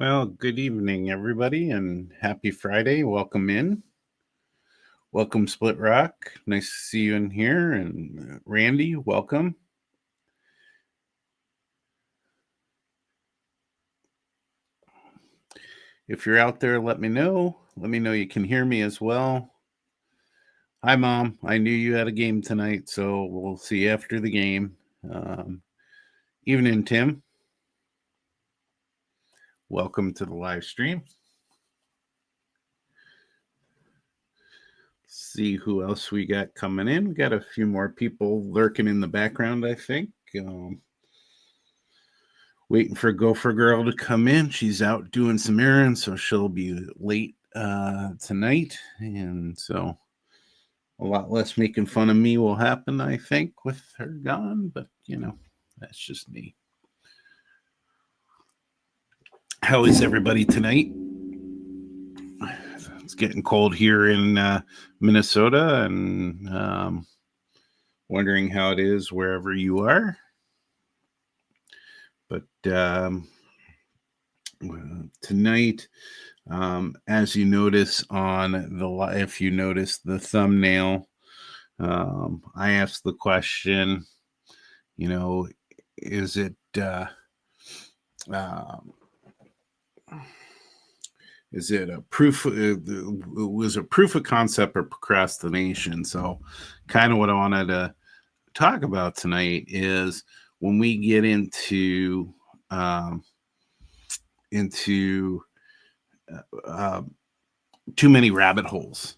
Well, good evening, everybody, and happy Friday. Welcome in. Welcome, Split Rock. Nice to see you in here. And Randy, welcome. If you're out there, let me know. Let me know you can hear me as well. Hi, Mom. I knew you had a game tonight, so we'll see you after the game. Evening, Tim. Welcome to the live stream. See who else we got coming in. We got a few more people lurking in the background, I think. Waiting for Gopher Girl to come in. She's out doing some errands, so she'll be late tonight. And so a lot less making fun of me will happen, I think, with her gone. But, that's just me. How is everybody tonight? It's getting cold here in Minnesota, and wondering how it is wherever you are. But tonight, as you notice if you notice the thumbnail, I asked the question, is it a proof? Was it proof of concept or procrastination? So, kind of what I wanted to talk about tonight is when we get into too many rabbit holes.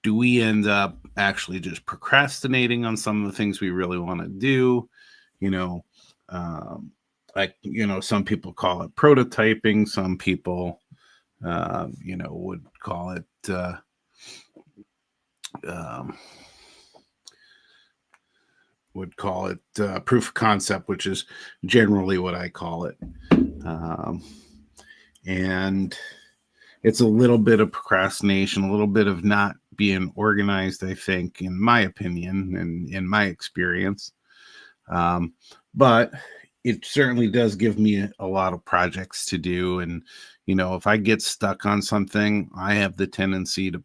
Do we end up actually just procrastinating on some of the things we really want to do? Some people call it prototyping. Some people, would call it proof of concept, which is generally what I call it. And it's a little bit of procrastination, a little bit of not being organized, I think, in my opinion and in my experience. But it certainly does give me a lot of projects to do. And, if I get stuck on something, I have the tendency to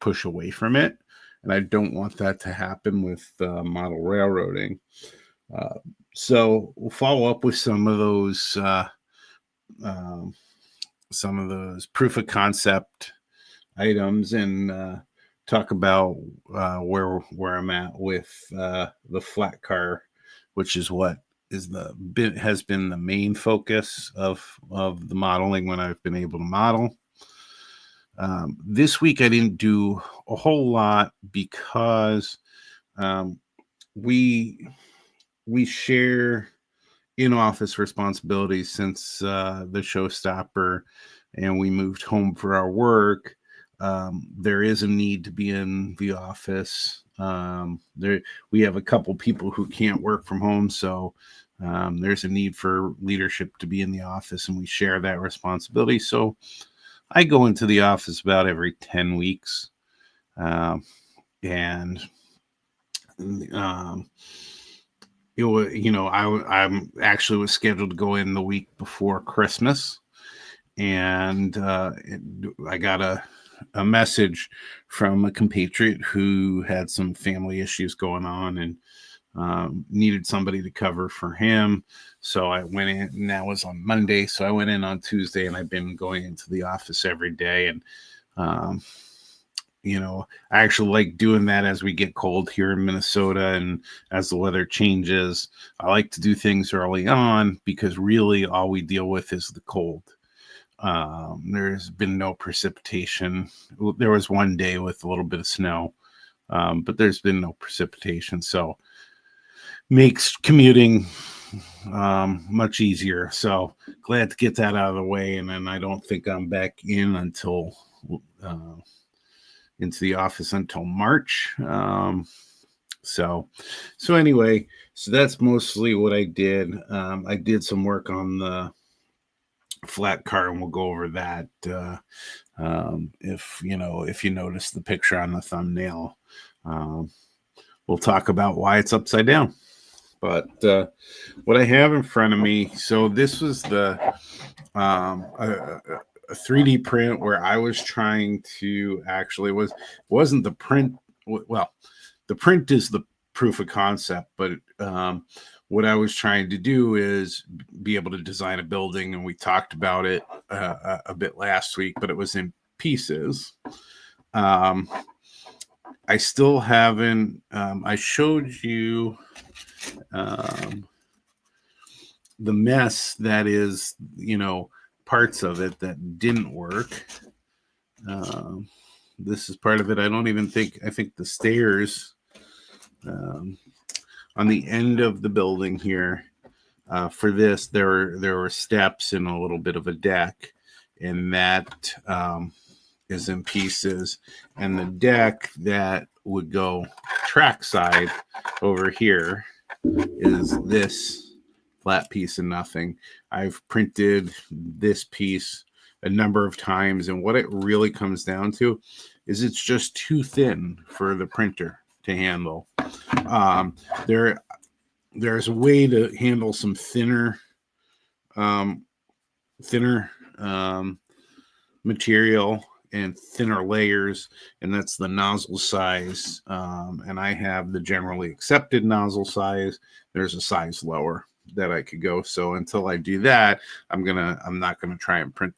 push away from it. And I don't want that to happen with model railroading. So we'll follow up with some of those proof of concept items and talk about where I'm at with the flat car, which is what has been the main focus of the modeling when I've been able to model. This week I didn't do a whole lot because we share in-office responsibilities since the showstopper and we moved home for our work. There is a need to be in the office. We have a couple people who can't work from home, so there's a need for leadership to be in the office, and we share that responsibility. So I go into the office about every 10 weeks. And I actually was scheduled to go in the week before Christmas, and I got a message from a compatriot who had some family issues going on and needed somebody to cover for him. So I went in, and that was on Monday. So I went in on Tuesday, and I've been going into the office every day. And, I actually like doing that as we get cold here in Minnesota and as the weather changes. I like to do things early on because really all we deal with is the cold. There's been no precipitation. There was one day with a little bit of snow, but there's been no precipitation. So makes commuting much easier. So glad to get that out of the way. And then I don't think I'm back in until into the office until March. So anyway, so that's mostly what I did. I did some work on the flat car, and we'll go over that. If you notice the picture on the thumbnail, we'll talk about why it's upside down. But what I have in front of me, so this was the a 3D print where I was trying to actually wasn't the print. Well, the print is the proof of concept, but what I was trying to do is be able to design a building, and we talked about it a bit last week, but it was in pieces. I still haven't. I showed you the mess that is, parts of it that didn't work. This is part of it. I think the stairs on the end of the building here, for this, there were steps and a little bit of a deck, and that is in pieces. And the deck that would go trackside over here is this flat piece of nothing. I've printed this piece a number of times, and what it really comes down to is it's just too thin for the printer to handle. There's a way to handle some thinner material and thinner layers, and that's the nozzle size. And I have the generally accepted nozzle size. There's a size lower that I could go. So until I do that, I'm not gonna try and print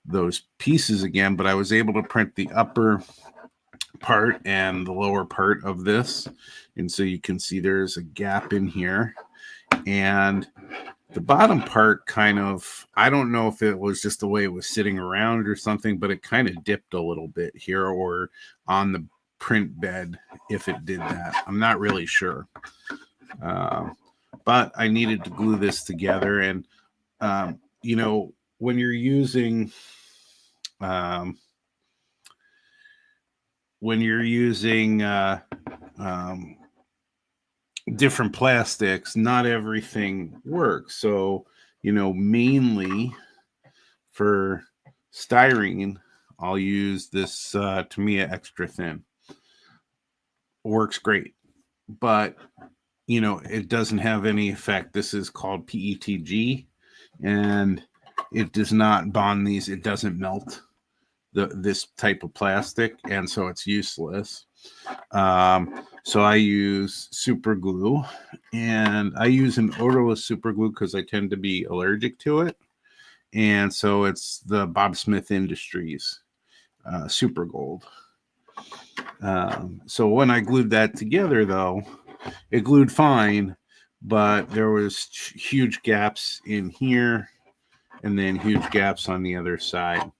those pieces again. But I was able to print the upper part and the lower part of this, and so you can see there's a gap in here, and the bottom part kind of, I don't know if it was just the way it was sitting around or something, but it kind of dipped a little bit here or on the print bed if it did that. I'm not really sure. But I needed to glue this together. And, when you're using different plastics, not everything works. So, mainly for styrene, I'll use this Tamiya Extra Thin. Works great, but it doesn't have any effect. This is called PETG, and it does not bond these. It doesn't melt this type of plastic, and so it's useless. So I use super glue, and I use an odorless super glue because I tend to be allergic to it. And so it's the Bob Smith Industries Super Gold. So when I glued that together, though, it glued fine, but there was huge gaps in here and then huge gaps on the other side.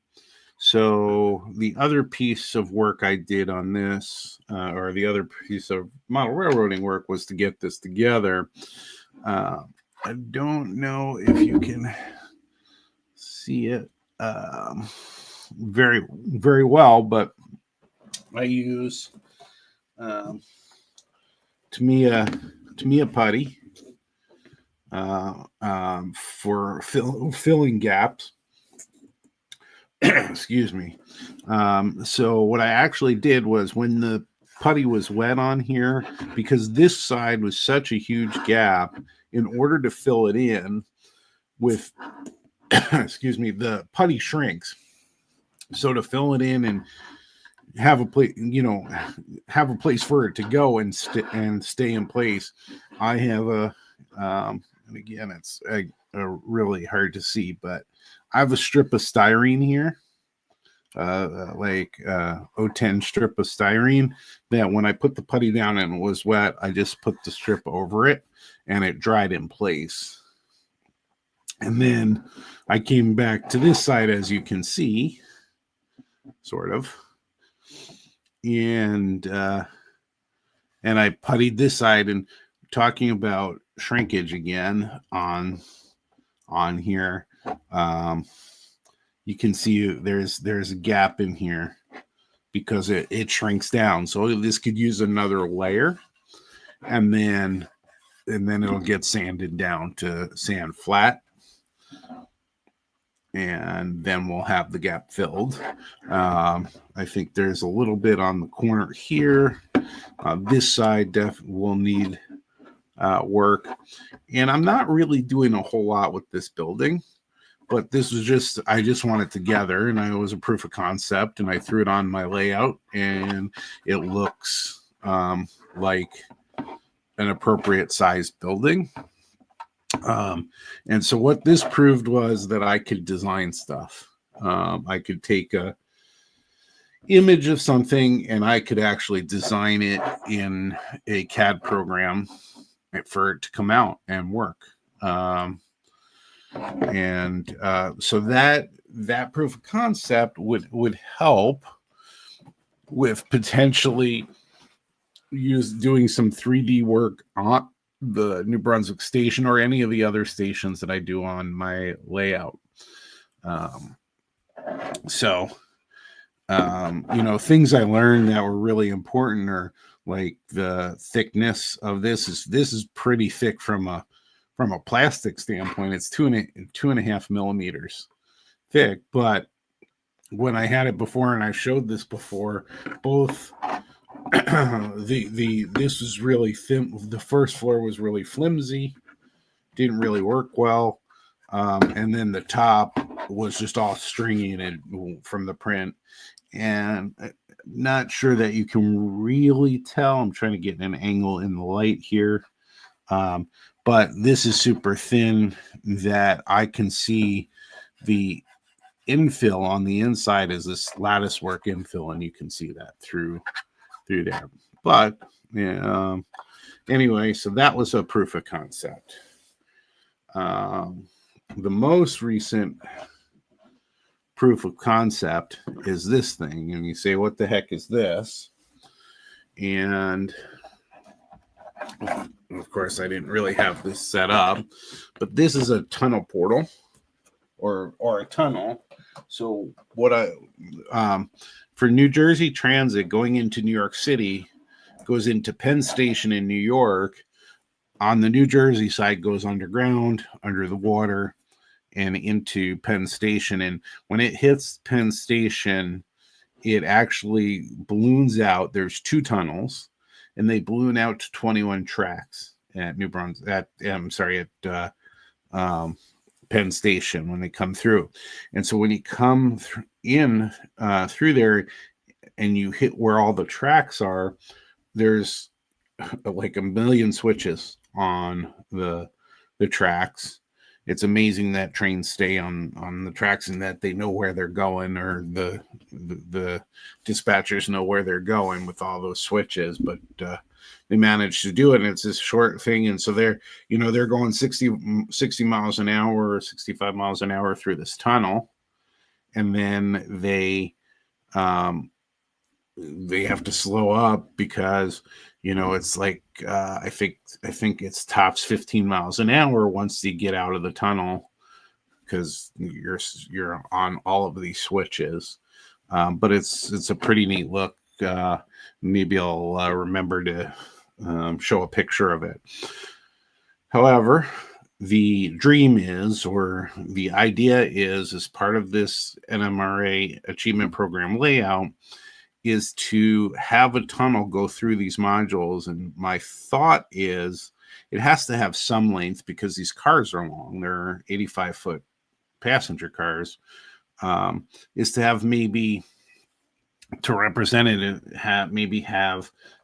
So the other piece of work I did on this, or the other piece of model railroading work, was to get this together. I don't know if you can see it very, very well, but I use Tamiya putty for filling gaps. Excuse me. So what I actually did was, when the putty was wet on here, because this side was such a huge gap, in order to fill it in with, excuse me, the putty shrinks. So to fill it in and have a place, have a place for it to go and stay in place, I have and again, it's really hard to see, but I have a strip of styrene here, like 010 strip of styrene, that when I put the putty down and it was wet, I just put the strip over it and it dried in place. And then I came back to this side, as you can see, sort of, and I puttied this side. And talking about shrinkage again on here, you can see there's a gap in here because it shrinks down. So this could use another layer, and then it'll get sanded down to sand flat, and then we'll have the gap filled. I think there's a little bit on the corner here. This side definitely will need work. And I'm not really doing a whole lot with this building, but this was just, I just want it together, and I was a proof of concept, and I threw it on my layout, and it looks like an appropriate sized building. And so what this proved was that I could design stuff. I could take a image of something and I could actually design it in a CAD program for it to come out and work. So that proof of concept would help with potentially doing some 3D work on the New Brunswick station or any of the other stations that I do on my layout. Things I learned that were really important are like the thickness of this is pretty thick from a plastic standpoint. It's 2.5 millimeters thick, but when I had it before and I showed this before, both this was really thin. The first floor was really flimsy, didn't really work well, and then the top was just all stringy and from the print. And not sure that you can really tell. I'm trying to get an angle in the light here, but this is super thin that I can see the infill on the inside is this lattice work infill, and you can see that through there. But anyway, so that was a proof of concept. The most recent proof of concept is this thing, and you say, what the heck is this? And of course I didn't really have this set up, but this is a tunnel portal or a tunnel. So what for New Jersey Transit going into New York City, goes into Penn Station in New York. On the New Jersey side goes underground, under the water, and into Penn Station. And when it hits Penn Station, it actually balloons out. There's 2 tunnels, and they balloon out to 21 tracks at New Brunswick. At Penn Station when they come through. And so when you come through there and you hit where all the tracks are, there's like a million switches on the tracks. It's amazing that trains stay on the tracks and that they know where they're going, or the dispatchers know where they're going with all those switches. But they managed to do it, and it's this short thing. And so they're going 60 miles an hour or 65 miles an hour through this tunnel, and then they have to slow up because it's like I think it's tops 15 miles an hour once you get out of the tunnel, because you're on all of these switches. But it's a pretty neat look. Maybe I'll remember to show a picture of it. However, the dream is, or the idea is, as part of this NMRA Achievement Program layout, is to have a tunnel go through these modules. And my thought is it has to have some length because these cars are long. They're 85-foot passenger cars. Is to have maybe, to represent it, have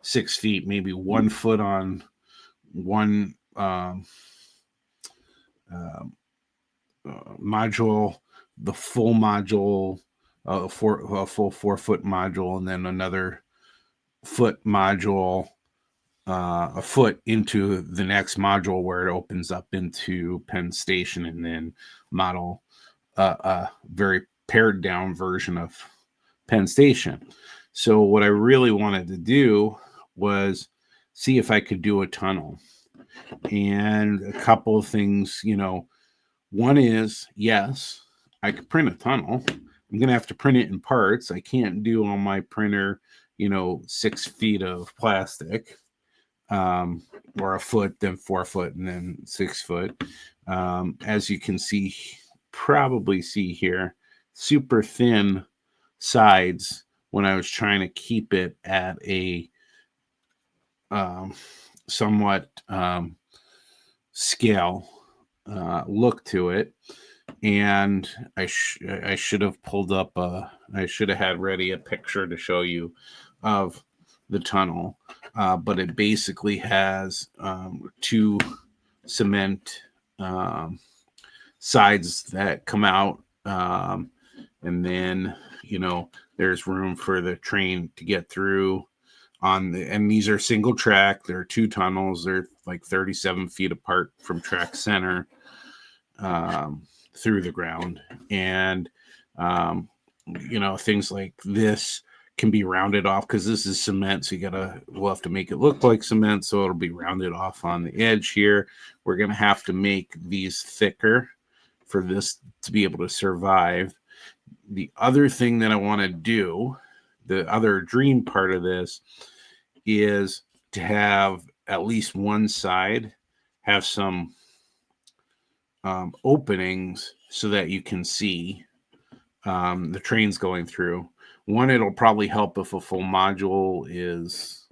6 feet, maybe 1 foot on one module, the full module, a full 4-foot module, and then another foot module, a foot into the next module where it opens up into Penn Station, and then model a very pared down version of Penn Station. So what I really wanted to do was see if I could do a tunnel. And a couple of things, one is, yes, I could print a tunnel. I'm going to have to print it in parts. I can't do on my printer, 6 feet of plastic, or a foot, then 4 foot, and then 6 foot. As you can probably see here, super thin sides when I was trying to keep it at a somewhat scale look to it. And I should have pulled up I should have had ready a picture to show you of the tunnel, but it basically has two cement sides that come out, and then there's room for the train to get through and these are single track. There are two tunnels. They're like 37 feet apart from track center, through the ground. And things like this can be rounded off because this is cement, so we'll have to make it look like cement, so it'll be rounded off on the edge here. We're gonna have to make these thicker for this to be able to survive. The other thing that I want to do, the other dream part of this, is to have at least one side have some openings so that you can see the trains going through. One, it'll probably help if a full module is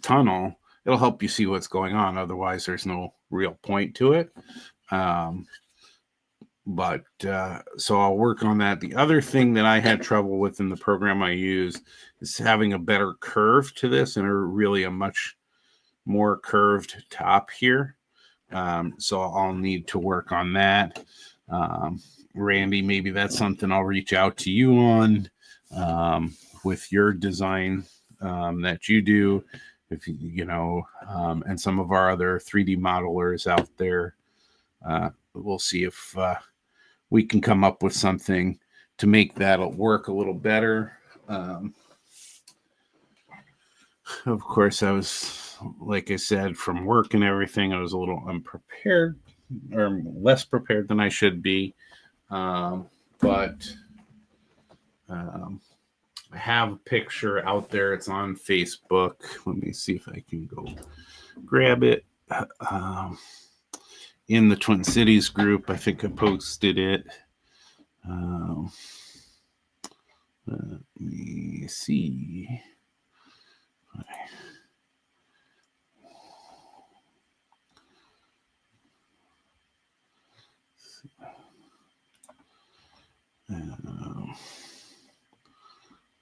tunnel, it'll help you see what's going on. Otherwise, there's no real point to it. So I'll work on that. The other thing that I had trouble with in the program I use is having a better curve to this, and a much more curved top here. So I'll need to work on that. Randy, maybe that's something I'll reach out to you on with your design that you do. If and some of our other 3D modelers out there, we'll see if we can come up with something to make that work a little better. Of course, I was, like I said, from work and everything, I was a little unprepared, or less prepared than I should be. But I have a picture out there. It's on Facebook. Let me see if I can go grab it. In the Twin Cities group, I think I posted it. Let me see.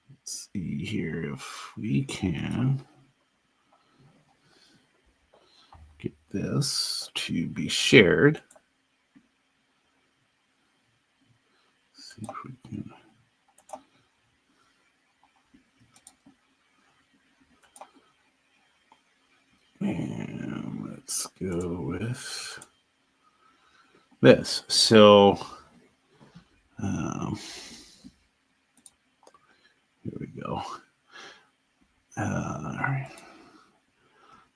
Let's see here if we can get this to be shared. Let's see if we can. And let's go with this. So here we go. All right.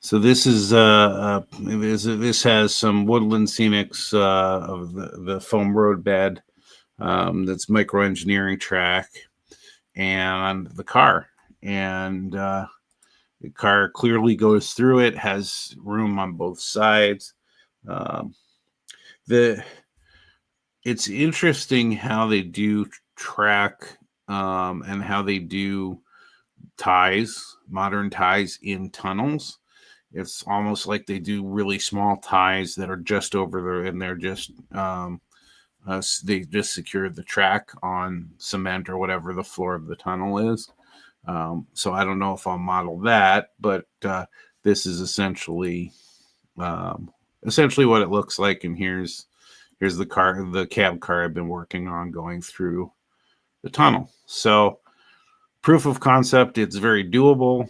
So this is this has some woodland scenics of the foam road bed, that's microengineering track, and the car. And the car clearly goes through it, has room on both sides. It's interesting how they do track and how they do ties, modern ties in tunnels. It's almost like they do really small ties that are just over there, and they're just they just secure the track on cement or whatever the floor of the tunnel is. So I don't know if I'll model that, but this is essentially what it looks like. And here's the cab car I've been working on going through the tunnel. So proof of concept, it's very doable.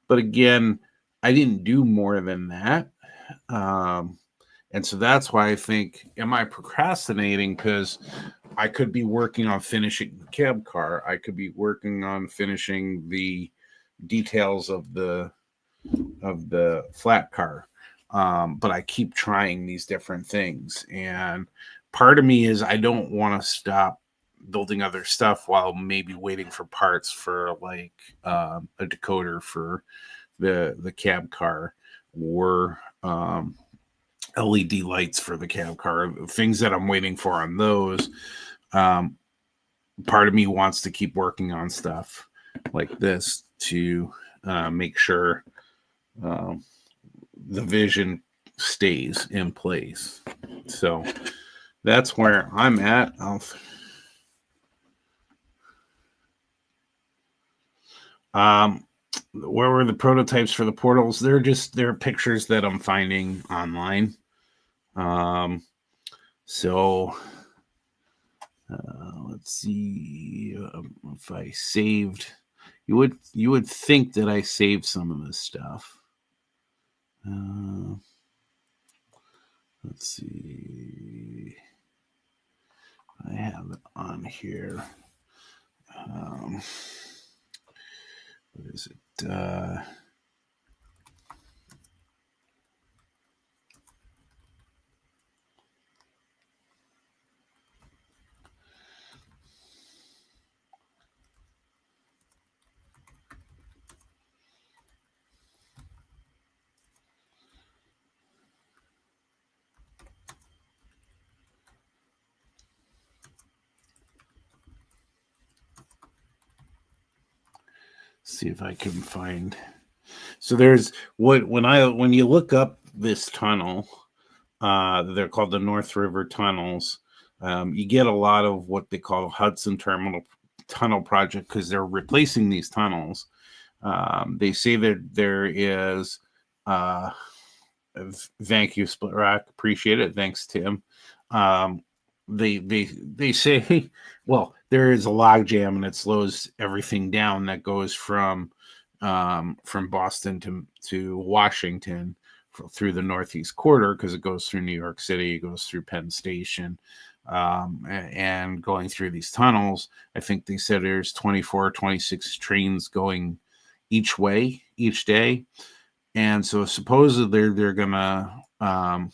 But again, I didn't do more than that. And so that's why I think, am I procrastinating? Because I could be working on finishing the cab car. I could be working on finishing the details of the flat car. But I keep trying these different things. And part of me is I don't want to stop building other stuff while maybe waiting for parts for like a decoder for the cab car, or LED lights for the cab car, things that I'm waiting for on those. part of me wants to keep working on stuff like this to make sure the vision stays in place. So that's where I'm at. Where were the prototypes for the portals? They're pictures that I'm finding online. So let's see if I saved. You would think that I saved some of this stuff. Let's see. I have it on here. What is it? See if I can find. So there's when you look up this tunnel, they're called the North River tunnels. You get a lot of what they call Hudson Terminal Tunnel Project because they're replacing these tunnels. They say that there is. Thank you, Split Rock. Appreciate it. Thanks, Tim. They say, well, there is a log jam and it slows everything down that goes from Boston to Washington through the Northeast Corridor because it goes through New York City, it goes through Penn Station, and going through these tunnels. I think they said there's 24 or 26 trains going each way each day. And so supposedly they're going to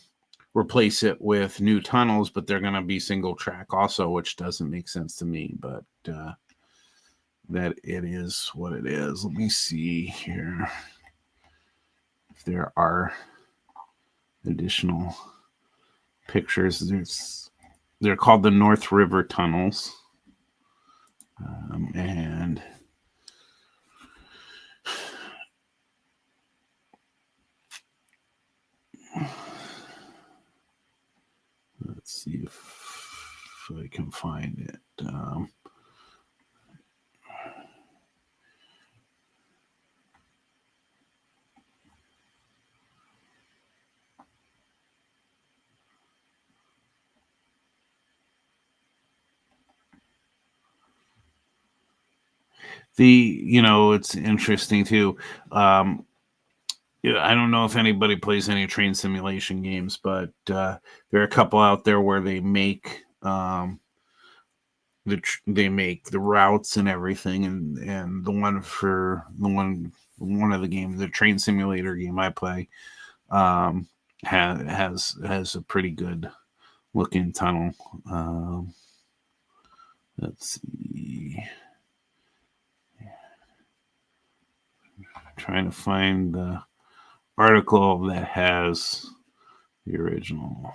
replace it with new tunnels, but they're going to be single track also, which doesn't make sense to me, but that it is what it is. Let me see here if there are additional pictures. They're called the North River Tunnels. And let's see if I can find it. It's interesting too. I don't know if anybody plays any train simulation games, but there are a couple out there where they make they make the routes and everything, and one of the games, the train simulator game I play, has a pretty good looking tunnel. Let's see. Trying to find the article that has the original.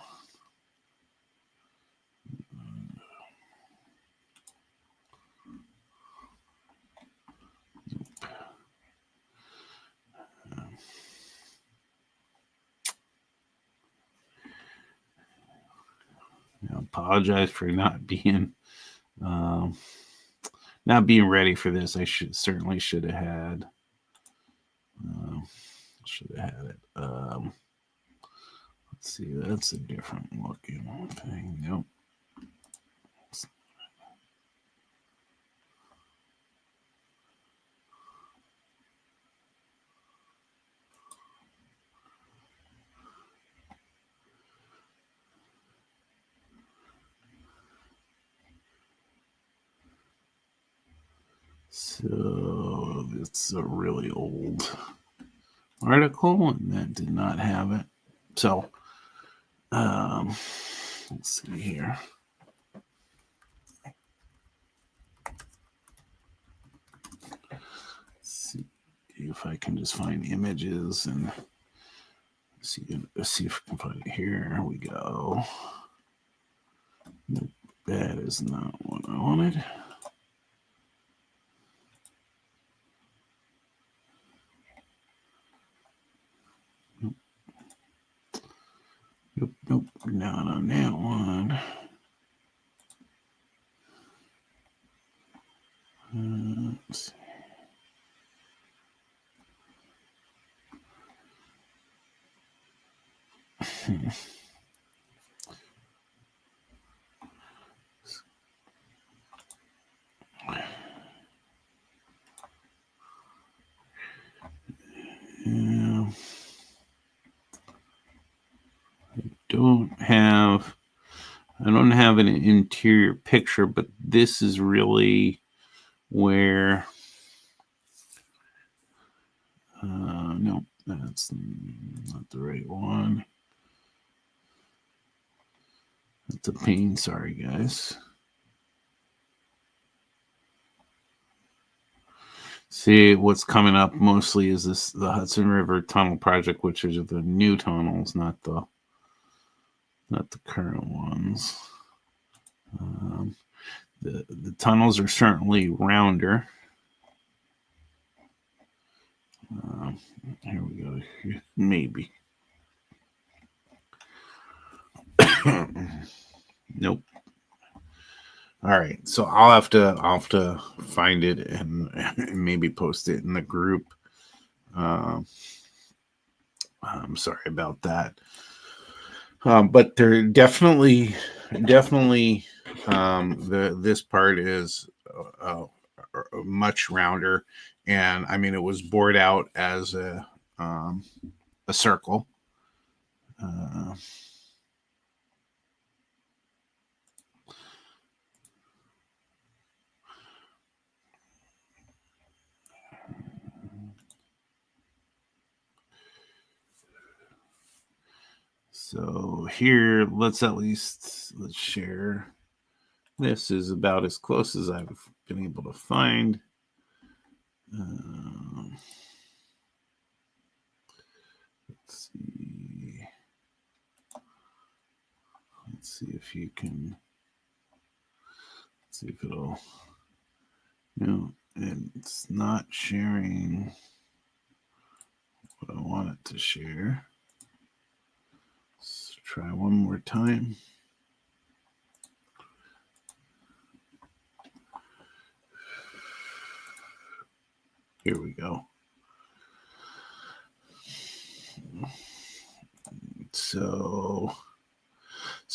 I apologize for not being ready for this. I should have had. Should have had it. Let's see. That's a different looking thing. Nope. So it's a really old article, and that did not have it. So let's see here. Let's see if I can just find images and see if I can find it. Here we go. Nope, that is not what I wanted. Not on that one. Let's see. Yeah. I don't have an interior picture, but this is really where no, that's not the right one. That's a pain. Sorry, guys. See, what's coming up mostly is the Hudson River Tunnel Project, which is the new tunnels, not the current ones. The tunnels are certainly rounder. Here we go. Maybe. Nope. All right, so I'll have to find it and maybe post it in the group. I'm sorry about that, but they're definitely this part is much rounder, and I mean it was bored out as a circle. So here, let's share. This is about as close as I've been able to find. Let's see. Let's see if you can. Let's see if it'll. No, it's not sharing what I want it to share. Let's try one more time. Here we go. So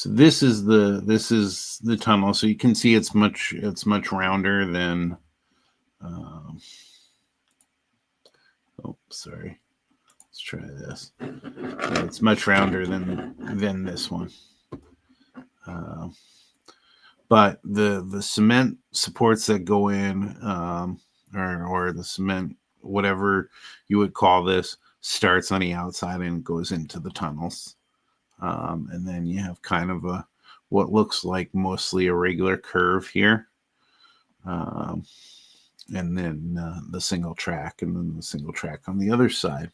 this is the tunnel. So you can see it's much rounder than. Oh, sorry. Let's try this. It's much rounder than this one. But the cement supports that go in, or the cement, whatever you would call this, starts on the outside and goes into the tunnels. And then you have kind of what looks like mostly a regular curve here. And then the single track, and then the single track on the other side.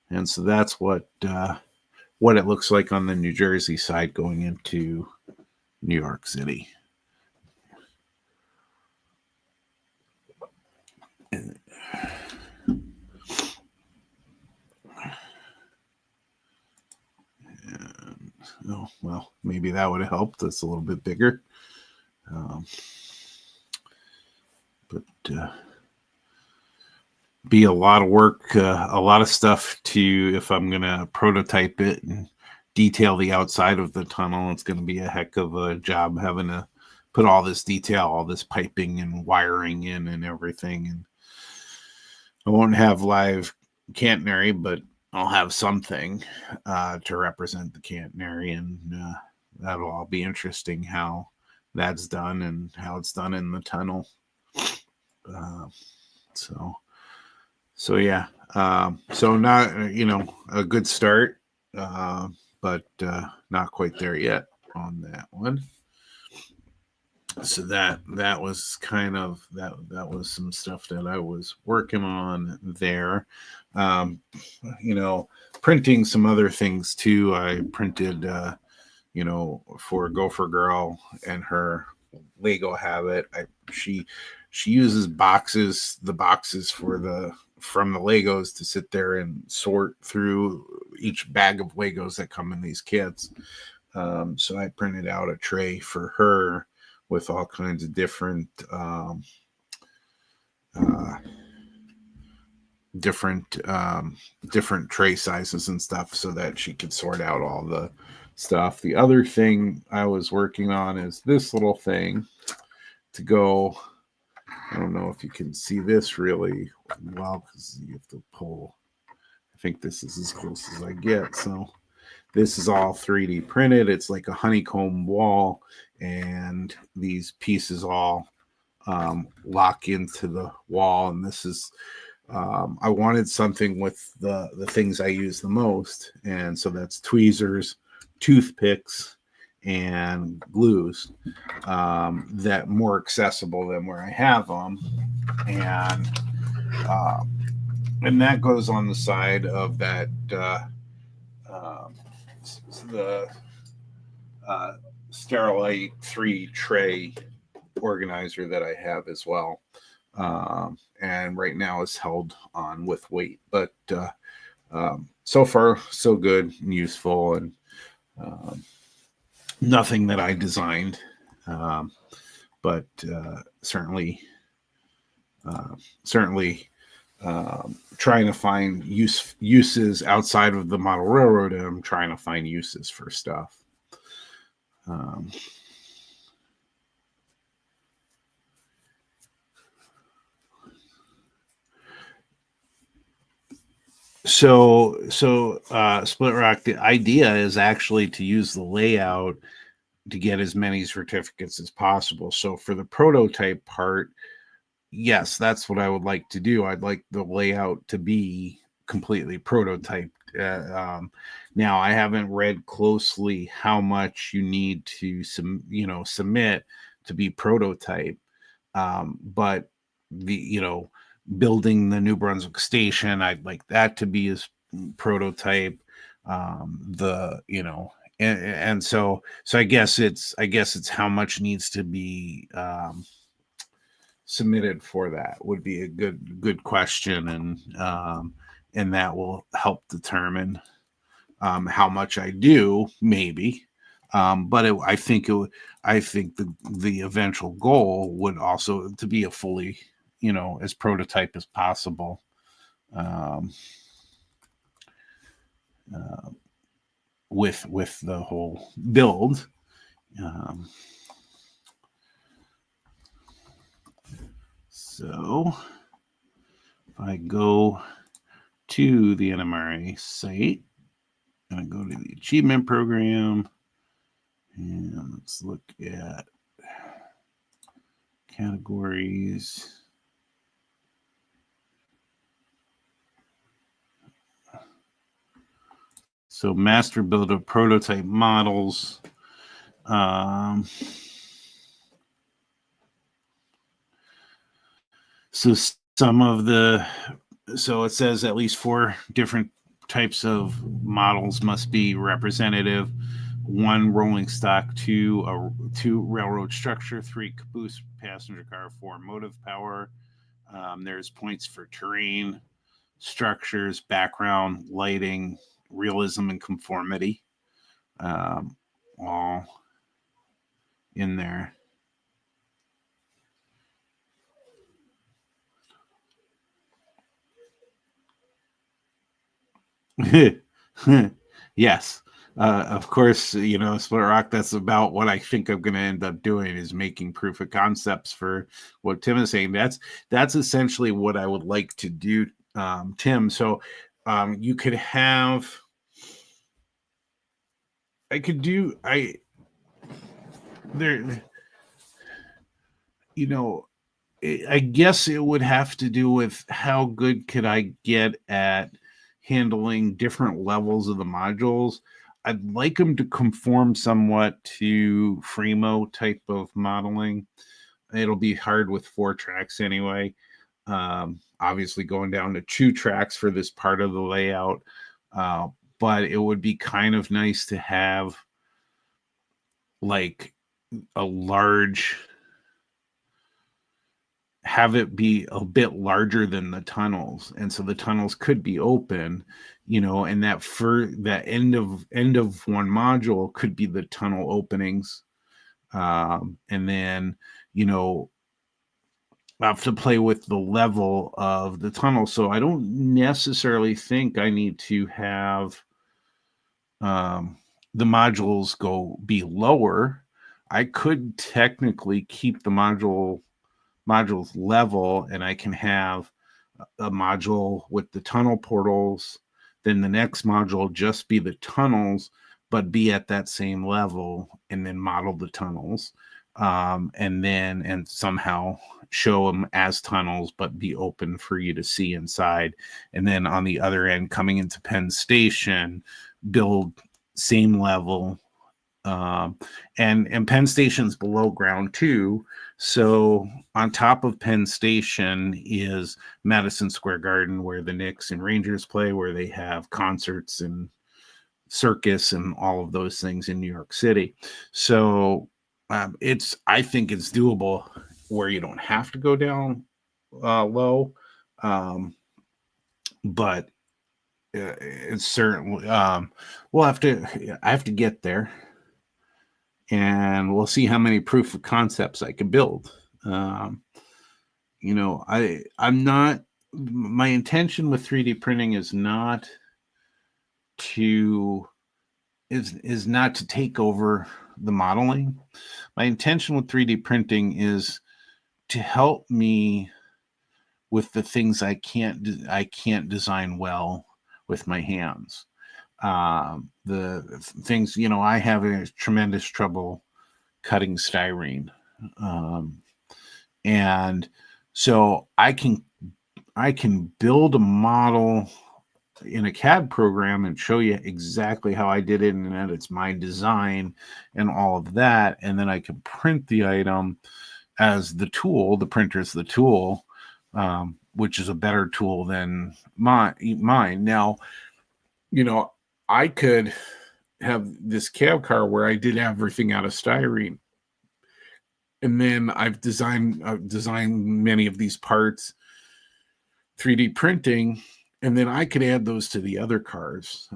And so that's what it looks like on the New Jersey side going into New York City. Oh, well, maybe that would have helped. That's a little bit bigger. But be a lot of work, a lot of stuff if I'm going to prototype it and detail the outside of the tunnel. It's going to be a heck of a job having to put all this detail, all this piping and wiring in and everything. And I won't have live catenary, but I'll have something to represent the catenary, and that'll all be interesting how that's done and how it's done in the tunnel. So yeah. So not a good start, but not quite there yet on that one. So that was kind of that was some stuff that I was working on there. Printing some other things too. I printed for Gopher Girl and her Lego habit. She uses the boxes from the Legos to sit there and sort through each bag of Legos that come in these kits. So I printed out a tray for her with all kinds of different different tray sizes and stuff, so that she could sort out all the stuff. The other thing I was working on is this little thing to go. I don't know if you can see this really well because you have to pull. I think this is as close as I get. So this is all 3D printed. It's like a honeycomb wall, and these pieces all lock into the wall. And this is I wanted something with the things I use the most, and so that's tweezers, toothpicks, and glues that more accessible than where I have them, and that goes on the side of that the Sterilite 3 tray organizer that I have as well. And right now is held on with weight, but so far so good and useful, and nothing that I designed, but certainly trying to find uses outside of the model railroad, and I'm trying to find uses for stuff. So Split Rock, the idea is actually to use the layout to get as many certificates as possible. So for the prototype part, yes, that's what I would like to do. I'd like the layout to be completely prototyped. Now, I haven't read closely how much you need to submit to be prototype, but building the New Brunswick station, I'd like that to be as prototype. And so I guess it's how much needs to be submitted for that would be a good question, and that will help determine how much I do, maybe. But I think the eventual goal would also to be a fully, as prototype as possible. With the whole build. So if I go to the NMRA site and I go to the Achievement Program, and let's look at categories. So master builder prototype models. So it says at least 4 different types of models must be representative. 1 rolling stock, 2 railroad structure, 3 caboose passenger car, 4 motive power. There's points for terrain, structures, background, lighting, realism, and conformity, all in there. Yes. Of course, Split Rock, that's about what I think I'm going to end up doing, is making proof of concepts for what Tim is saying. That's essentially what I would like to do, Tim. So you could have, I guess it would have to do with how good could I get at handling different levels of the modules. I'd like them to conform somewhat to Fremo type of modeling. It'll be hard with 4 tracks anyway. Obviously going down to 2 tracks for this part of the layout. But it would be kind of nice to have like a large have it be a bit larger than the tunnels, and so the tunnels could be open, and that end of one module could be the tunnel openings, and then I have to play with the level of the tunnel. So I don't necessarily think I need to have the modules be lower. I could technically keep the modules level, and I can have a module with the tunnel portals, then the next module just be the tunnels, but be at that same level, and then model the tunnels, and somehow show them as tunnels, but be open for you to see inside. And then on the other end, coming into Penn Station, build same level. And Penn Station's below ground too. So on top of Penn Station is Madison Square Garden, where the Knicks and Rangers play, where they have concerts and circus and all of those things in New York City. So I think it's doable where you don't have to go down low, but it's certainly I have to get there, and we'll see how many proof of concepts I can build. I'm not, my intention with 3D printing is not to take over the modeling. My intention with 3D printing is to help me with the things I can't design well with my hands. The things, I have a tremendous trouble cutting styrene. And so I can build a model in a CAD program and show you exactly how I did it, and that it's my design and all of that. And then I can print the item as the tool. The printer's the tool, which is a better tool than mine. Now, I could have this cab car where I did everything out of styrene, and then I've designed many of these parts 3D printing, and then I could add those to the other cars,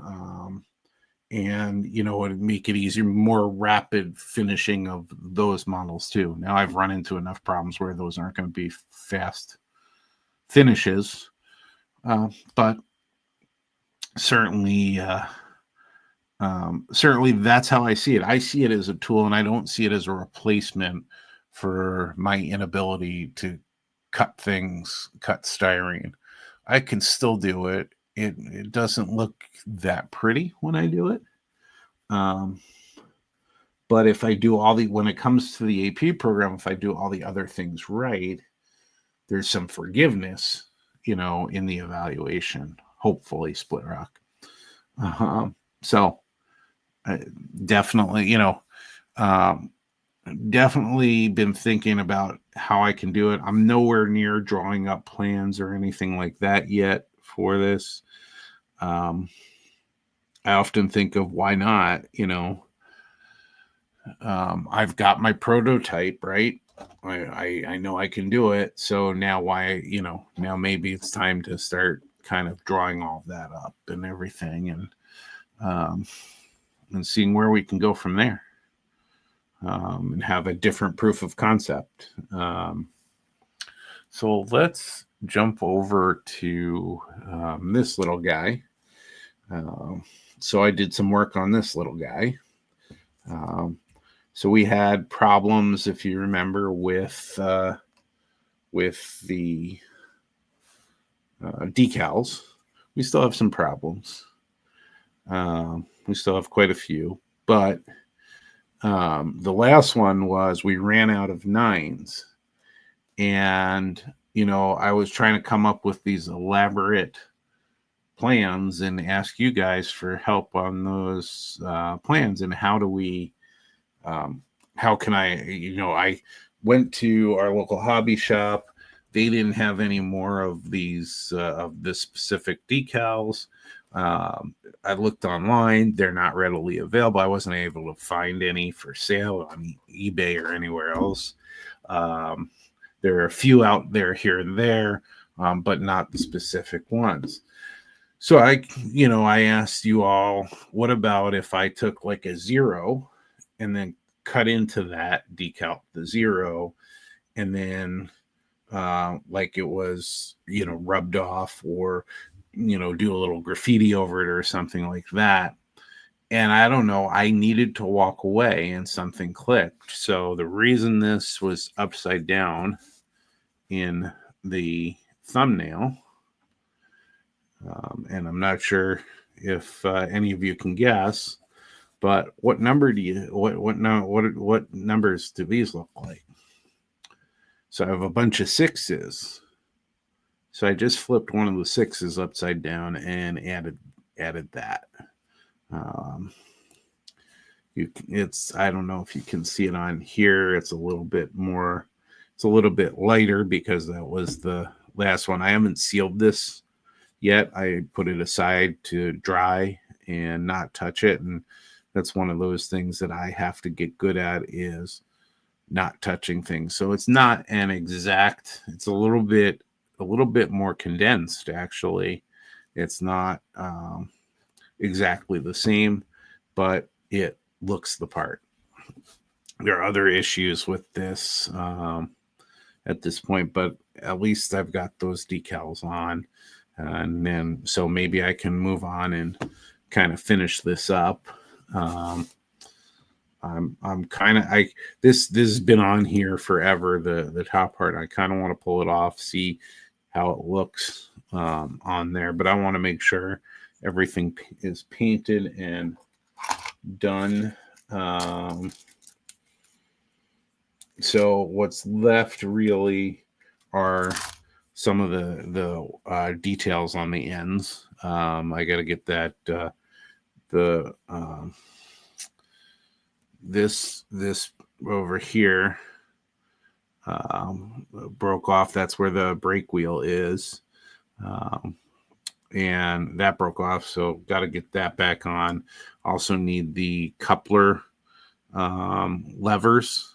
and it'd make it easier, more rapid finishing of those models too. Now I've run into enough problems where those aren't going to be fast finishes, but certainly that's how I see it. I see it as a tool, and I don't see it as a replacement for my inability to cut styrene. I can still do it. It doesn't look that pretty when I do it. But if I do when it comes to the AP program, if I do all the other things right, there's some forgiveness, in the evaluation, hopefully, Split Rock. So definitely, definitely been thinking about how I can do it. I'm nowhere near drawing up plans or anything like that yet for this. I often think of why not, I've got my prototype, right? I know I can do it. So now now maybe it's time to start kind of drawing all that up and everything, and seeing where we can go from there, and have a different proof of concept. So let's jump over to this little guy. So I did some work on this little guy. So we had problems, if you remember, with the decals. We still have some problems. We still have quite a few, but the last one was we ran out of 9s, and I was trying to come up with these elaborate plans and ask you guys for help on those plans. And how do we how can I went to our local hobby shop. They didn't have any more of these of this specific decals. I looked online. They're not readily available. I wasn't able to find any for sale on eBay or anywhere else. There are a few out there here and there, but not the specific ones. So I asked you all, what about if I took like a 0 and then cut into that decal the 0, and then like it was, rubbed off, or, do a little graffiti over it or something like that. And I don't know, I needed to walk away and something clicked. So the reason this was upside down in the thumbnail, and I'm not sure if any of you can guess, but what number do you what numbers do these look like? So I have a bunch of 6s. So I just flipped one of the 6s upside down and added that. I don't know if you can see it on here. It's a little bit lighter because that was the last one. I haven't sealed this yet. I put it aside to dry and not touch it. And that's one of those things that I have to get good at, is not touching things. So it's not an exact, it's a little bit more condensed, actually. It's not exactly the same, but it looks the part. There are other issues with this at this point, but at least I've got those decals on, and then so maybe I can move on and kind of finish this up. I'm kind of this has been on here forever, the top part. I kind of want to pull it off, see how it looks on there, but I want to make sure everything is painted and done. So what's left really are some of the details on the ends. I got to get that this over here broke off. That's where the brake wheel is, and that broke off, so got to get that back on. Also need the coupler levers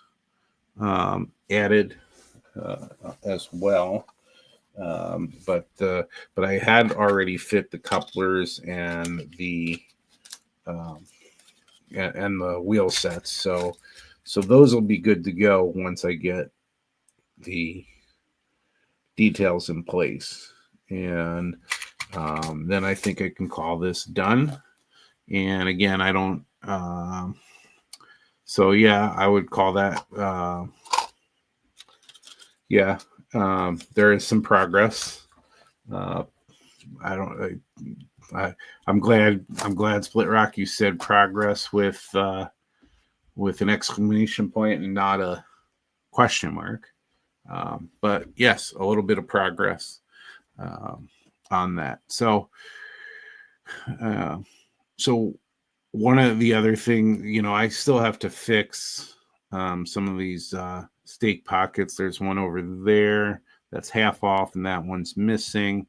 added as well, but I had already fit the couplers and the wheel sets, so those will be good to go once I get the details in place. And then I think I can call this done. And again, I don't so yeah, I would call that there is some progress. I'm glad Split Rock, you said progress with an exclamation point and not a question mark. But yes, a little bit of progress on that. So one of the other thing, I still have to fix some of these stake pockets. There's one over there that's half off, and that one's missing.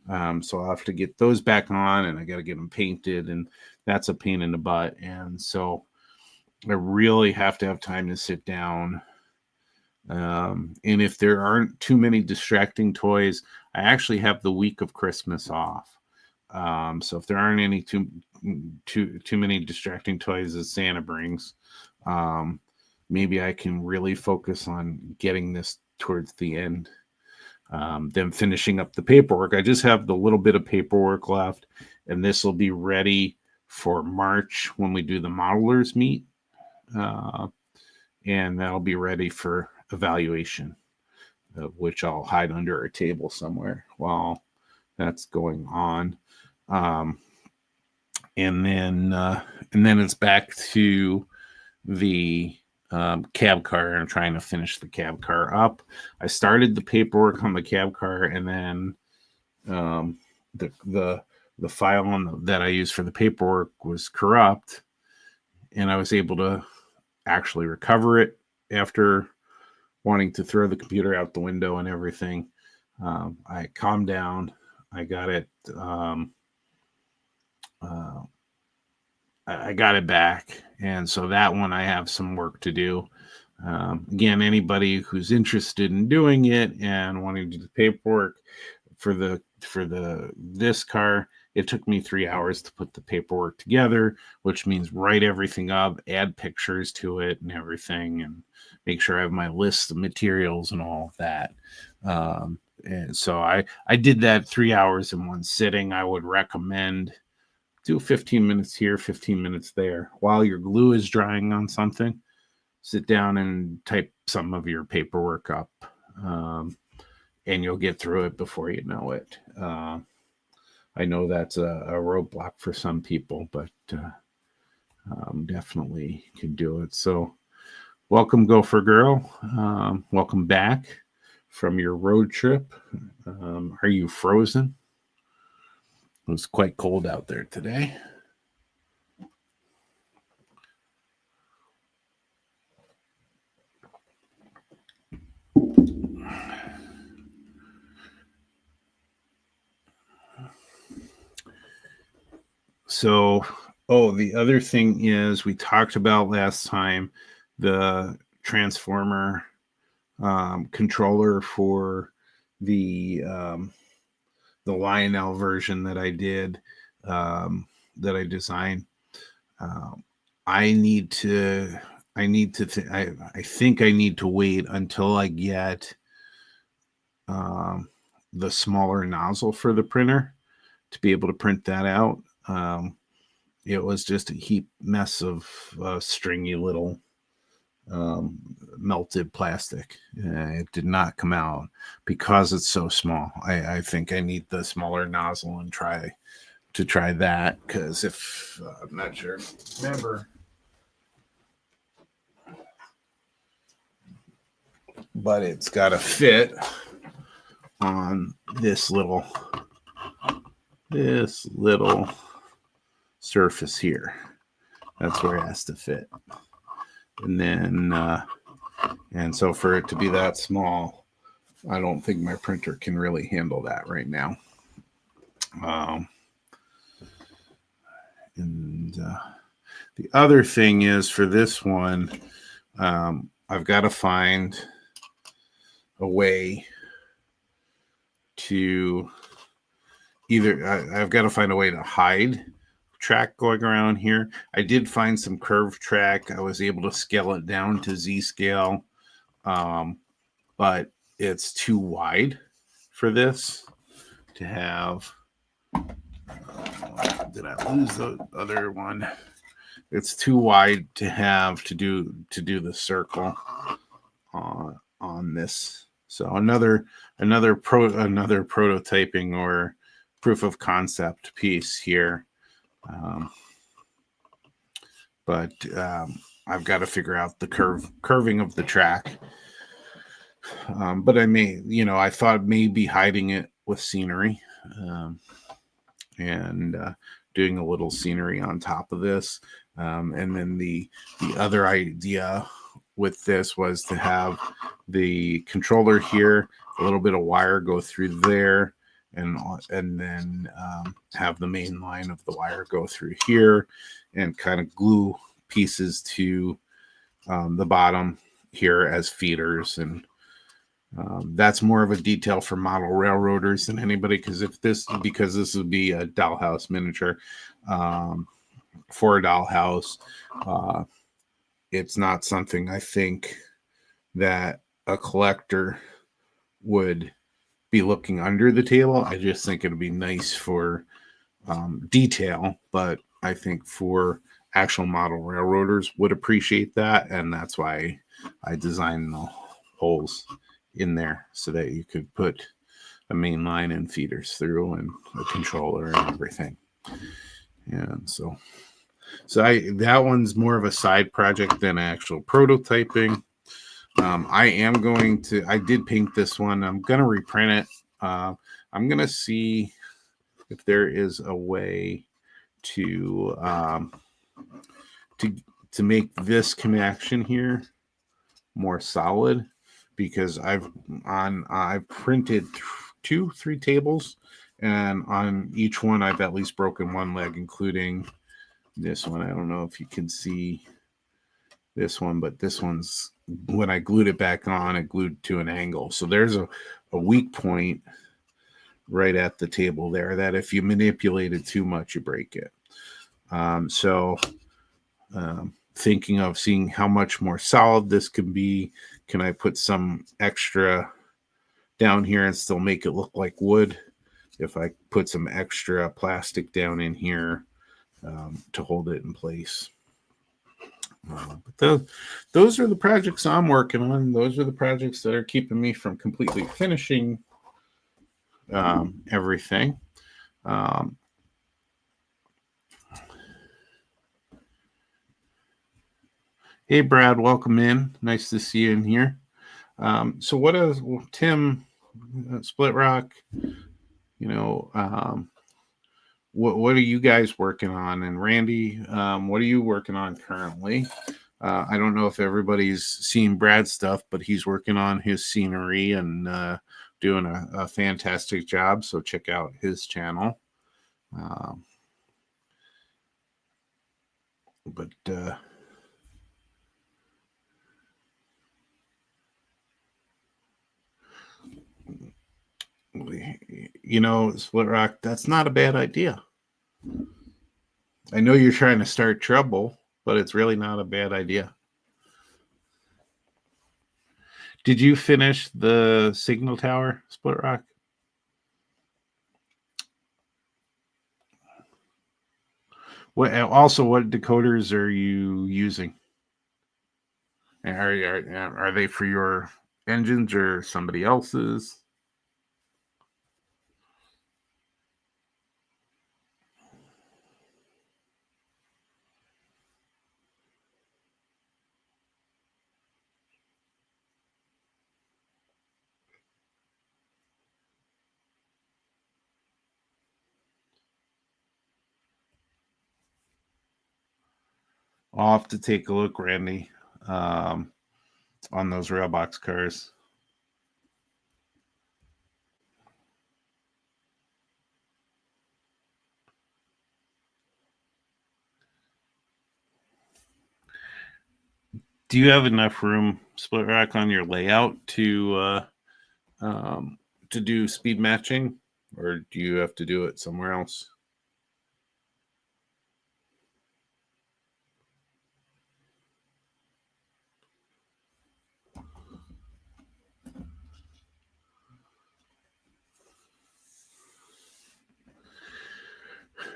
So I'll have to get those back on, and I got to get them painted, and that's a pain in the butt. And so I really have to have time to sit down. And if there aren't too many distracting toys, I actually have the week of Christmas off. So if there aren't any too many distracting toys that Santa brings, maybe I can really focus on getting this towards the end. Then finishing up the paperwork. I just have the little bit of paperwork left, and this will be ready for March when we do the modelers meet. And that'll be ready for evaluation, which I'll hide under a table somewhere while that's going on. And then it's back to the cab car. I'm trying to finish the cab car up. I started the paperwork on the cab car, and then the file that I used for the paperwork was corrupt, and I was able to actually recover it after wanting to throw the computer out the window and everything. I calmed down. I got it. I got it back, and so that one I have some work to do. Again, anybody who's interested in doing it and wanting to do the paperwork for this car, it took me 3 hours to put the paperwork together, which means write everything up, add pictures to it and everything, and make sure I have my list of materials and all of that. And so I did that 3 hours in one sitting. I would recommend do 15 minutes here, 15 minutes there. While your glue is drying on something, sit down and type some of your paperwork up, and you'll get through it before you know it. I know that's a roadblock for some people, but definitely can do it. So welcome, Gopher Girl. Welcome back from your road trip. Are you frozen? It was quite cold out there today. So, the other thing is we talked about last time the transformer controller for the Lionel version that I did, that I designed. I think I need to wait until I get the smaller nozzle for the printer to be able to print that out. It was just a mess of stringy little melted plastic. It did not come out because it's so small. I think I need the smaller nozzle and try that, because if I'm not sure, remember, but it's got to fit on this little surface here. That's where it has to fit. And then and so for it to be that small, I don't think my printer can really handle that right now. And the other thing is, for this one, I've got to find a way to I've got to find a way to hide track going around here. I did find some curved track. I was able to scale it down to Z scale, but it's too wide for this to have. Did I lose the other one? It's too wide to have to do the circle on this. So another prototyping or proof of concept piece here. But I've got to figure out the curving of the track. But I thought maybe hiding it with scenery, and doing a little scenery on top of this. And then the other idea with this was to have the controller here, a little bit of wire go through there, and then have the main line of the wire go through here, and kind of glue pieces to the bottom here as feeders. And that's more of a detail for model railroaders than anybody, because this would be a dollhouse miniature for a dollhouse. It's not something I think that a collector would be looking under the table. I just think it'd be nice for detail, but I think for actual model railroaders would appreciate that, and that's why I designed the holes in there so that you could put a main line and feeders through, and a controller and everything. And so that one's more of a side project than actual prototyping. I did paint this one. I'm going to reprint it. I'm going to see if there is a way to make this connection here more solid, because I've printed 2-3 tables, and on each one I've at least broken one leg, including this one. I don't know if you can see this one, but this one's when I glued it back on, it glued to an angle. So there's a weak point right at the table there that if you manipulate it too much, you break it. Thinking of seeing how much more solid this can be. Can I put some extra down here and still make it look like wood? If I put some extra plastic down in here to hold it in place. But those are the projects I'm working on. Those are the projects that are keeping me from completely finishing everything. Hey, Brad, welcome in. Nice to see you in here. So what is Tim, Split Rock, what are you guys working on? And Randy, what are you working on currently? I don't know if everybody's seen Brad's stuff, but he's working on his scenery and doing a fantastic job. So check out his channel. Split Rock, that's not a bad idea. I know you're trying to start trouble, but it's really not a bad idea. Did you finish the signal tower, Split Rock? What decoders are you using? Are they for your engines or somebody else's? I'll have to take a look, Randy, on those railbox cars. Do you have enough room, Split Rock, on your layout to do speed matching, or do you have to do it somewhere else?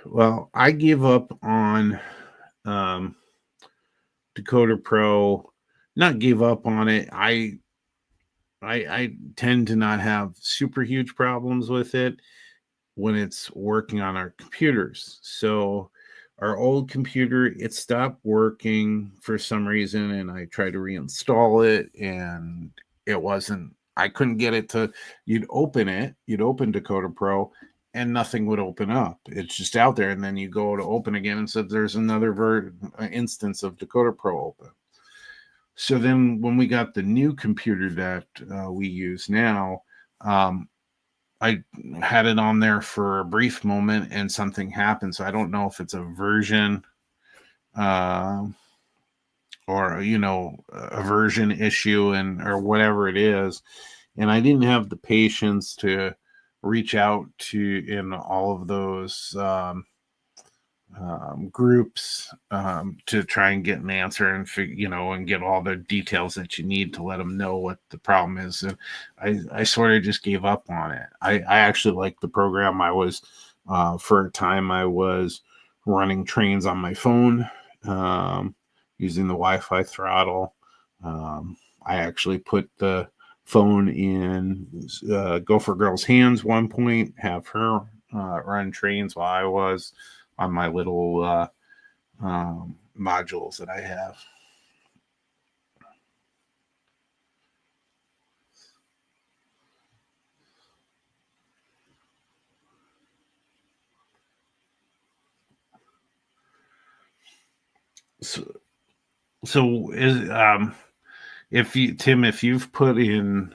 Well, I gave up on Decoder Pro. Not gave up on it. I tend to not have super huge problems with it when it's working on our computers. So our old computer, it stopped working for some reason, and I tried to reinstall it, and I couldn't get it to, you'd open Decoder Pro, and nothing would open up. It's just out there, and then you go to open again, and said there's another instance of Decoder Pro open. So then when we got the new computer that we use now, I had it on there for a brief moment and something happened. So I don't know if it's a version or, a version issue or whatever it is. And I didn't have the patience to reach out to in all of those groups to try and get an answer and and get all the details that you need to let them know what the problem is. And I sort of just gave up on it. I actually liked the program. I was for a time I was running trains on my phone using the Wi-Fi throttle. I actually put the phone in Gopher Girl's hands one point, have her run trains while I was on my little modules that I have. So is if you've put in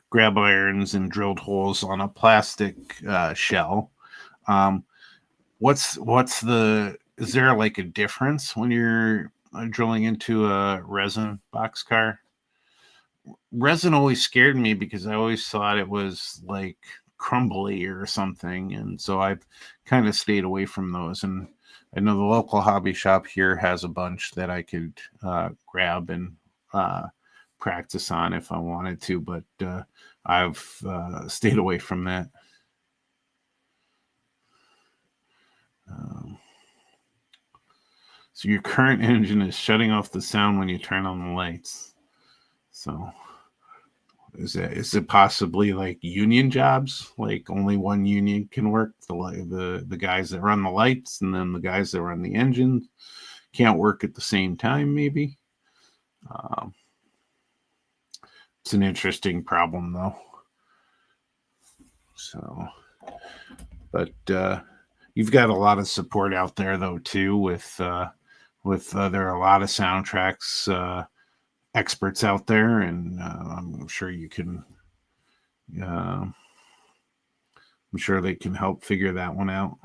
grab irons and drilled holes on a plastic shell, is there like a difference when you're drilling into a resin boxcar. Resin always scared me because I always thought it was like crumbly or something, and so I've kind of stayed away from those. And I know the local hobby shop here has a bunch that I could grab and uh, practice on if I wanted to, but I've stayed away from that. Um, so your current engine is shutting off the sound when you turn on the lights. So is it possibly like union jobs? Like only one union can work? The guys that run the lights and then the guys that run the engines can't work at the same time, maybe? Um, it's an interesting problem, though. So, but you've got a lot of support out there, though, too. With there are a lot of soundtracks experts out there, and I'm sure you can. Uh, I'm sure they can help figure that one out.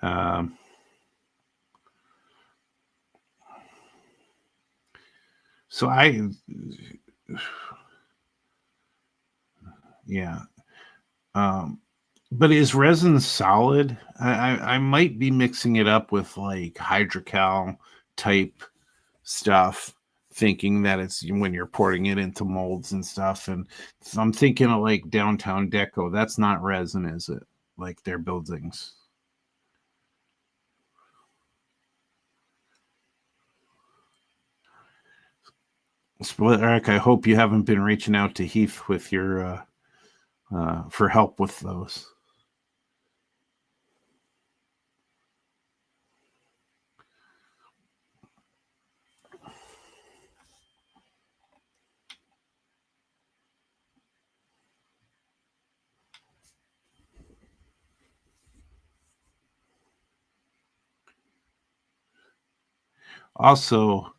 Um, so yeah. Um, but is resin solid? I might be mixing it up with like hydrocal type stuff, thinking that it's when you're pouring it into molds and stuff. And so I'm thinking of like downtown deco. That's not resin, is it? Like their buildings. Split Eric, I hope you haven't been reaching out to Heath with your for help with those. Also,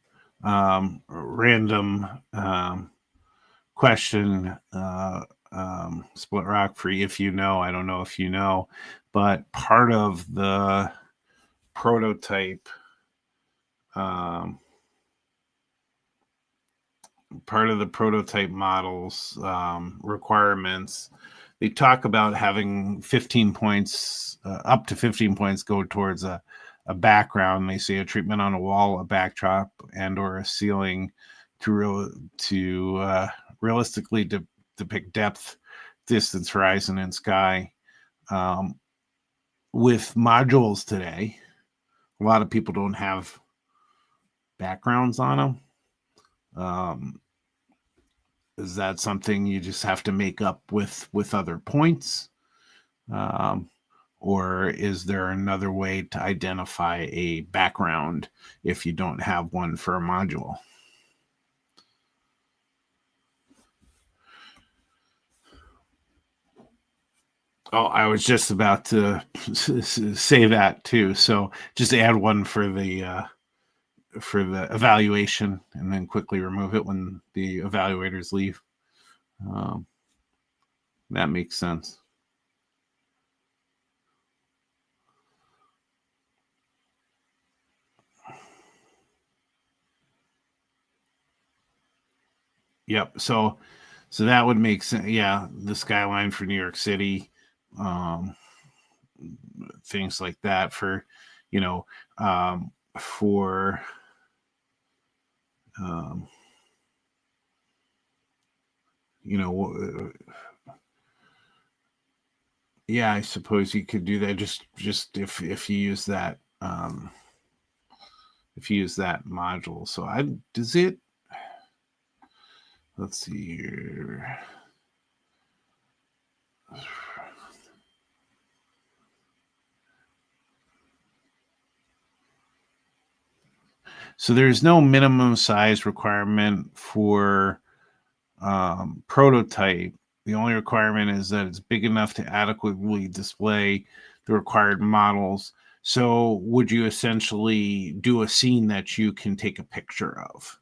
random question, Split Rock Free, if you know, I don't know if you know, but prototype, um, part of the prototype models requirements, they talk about having 15 points, up to 15 points go towards a background. They say a treatment on a wall, a backdrop, and or a ceiling to realistically depict depth, distance, horizon, and sky. Um, with modules today, a lot of people don't have backgrounds on them. Is that something you just have to make up with other points, um, or is there another way to identify a background if you don't have one for a module? Oh, I was just about to say that too. So just add one for the evaluation, and then quickly remove it when the evaluators leave. Um, that makes sense. Yep. So that would make sense. Yeah, the skyline for New York City, um, things like that for, you know, for um, you know, yeah, I suppose you could do that. Just if you use that if you use that module. So I does it. Let's see here. So there's no minimum size requirement for prototype. The only requirement is that it's big enough to adequately display the required models. So would you essentially do a scene that you can take a picture of?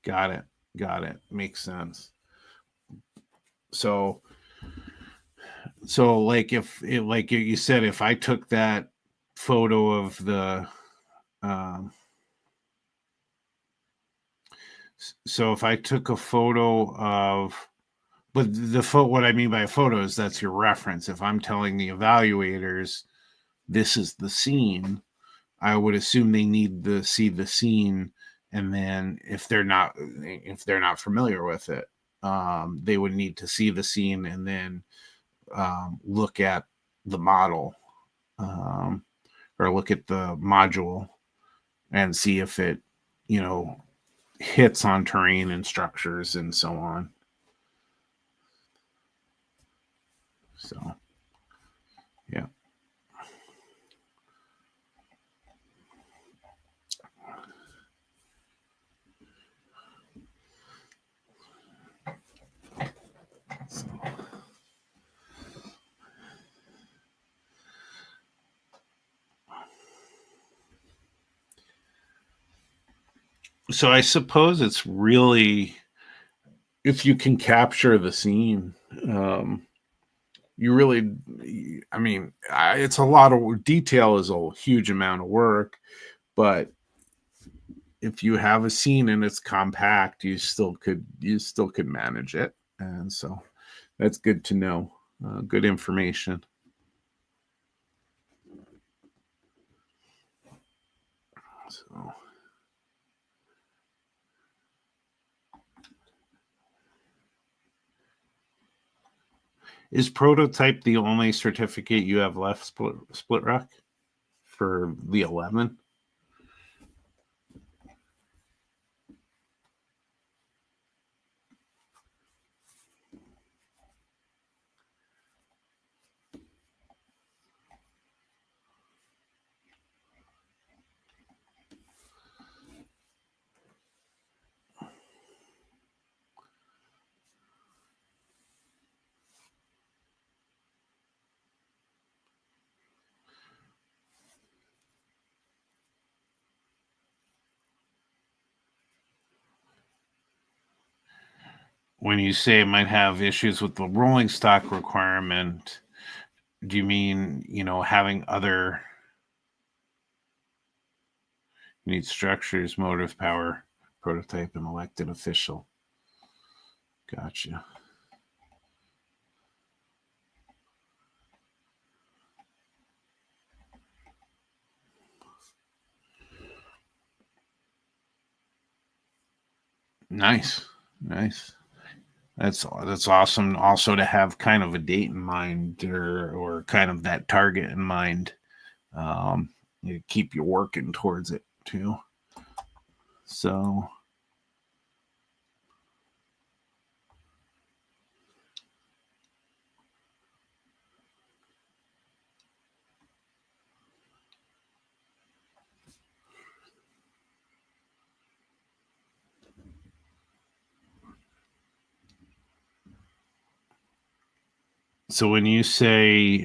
Got it. Got it. Makes sense. So, like if it, like you said, if I took that photo of the, um, so if I took a photo of, but what I mean by a photo is that's your reference. If I'm telling the evaluators this is the scene, I would assume they need to see the scene, and then if they're not familiar with it, they would need to see the scene and then look at the model, um, or look at the module and see if it, you know, hits on terrain and structures and so on. So, yeah. So I suppose it's really, if you can capture the scene, um, you really, I mean, it's a lot of detail, is a huge amount of work, but if you have a scene and it's compact, you still could manage it, and so that's good to know. Good information. So, is prototype the only certificate you have left, Split Rock, for the 11? When you say it might have issues with the rolling stock requirement, do you mean, having other, you need structures, motive power, prototype, and elected official? Gotcha. Nice. Nice. That's awesome. Also, to have kind of a date in mind, or kind of that target in mind. You keep you working towards it too. So, when you say,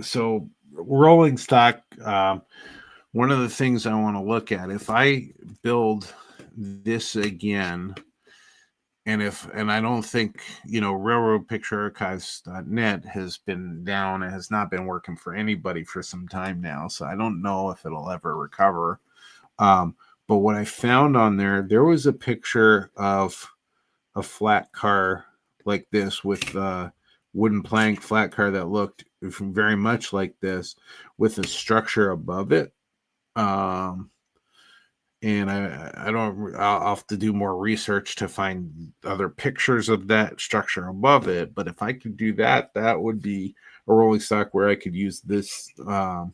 so rolling stock, one of the things I want to look at, if I build this again, and I don't think, railroadpicturearchives.net has been down, it has not been working for anybody for some time now, so I don't know if it'll ever recover. Um, but what I found on there was a picture of a flat car like this, with a wooden plank flat car that looked very much like this, with a structure above it. Um, and I'll have to do more research to find other pictures of that structure above it. But if I could do that, that would be a rolling stock where I could use this uh,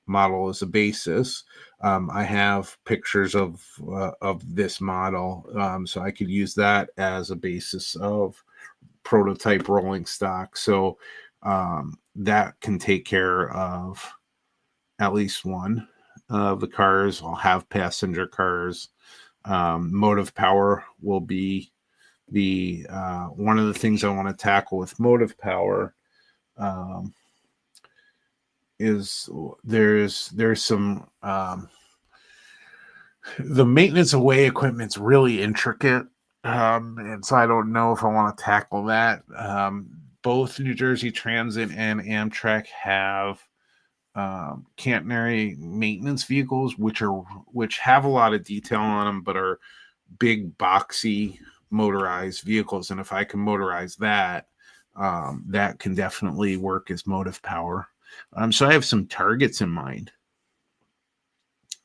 model as a basis. I have pictures of this model, so I could use that as a basis of prototype rolling stock. So that can take care of at least one of the cars. I'll have passenger cars. Motive power will be the one of the things I want to tackle with motive power. Is there's some The maintenance away equipment's really intricate. And so I don't know if I want to tackle that. Both New Jersey Transit and Amtrak have catenary maintenance vehicles, which have a lot of detail on them, but are big, boxy, motorized vehicles. And if I can motorize that, that can definitely work as motive power. So I have some targets in mind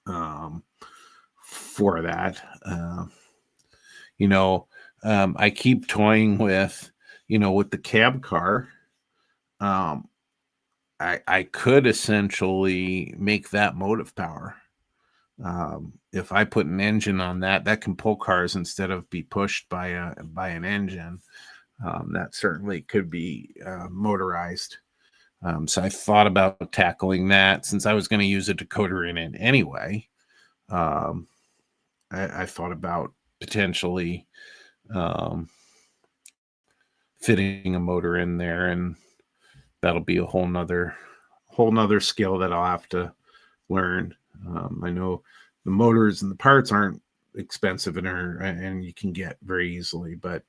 for that. You know, I keep toying with, with the cab car. I could essentially make that motive power. If I put an engine on that, that can pull cars instead of be pushed by an engine. That certainly could be motorized. So I thought about tackling that since I was going to use a decoder in it anyway. I thought about potentially fitting a motor in there, and that'll be a whole nother skill that I'll have to learn. I know the motors and the parts aren't expensive and you can get very easily, but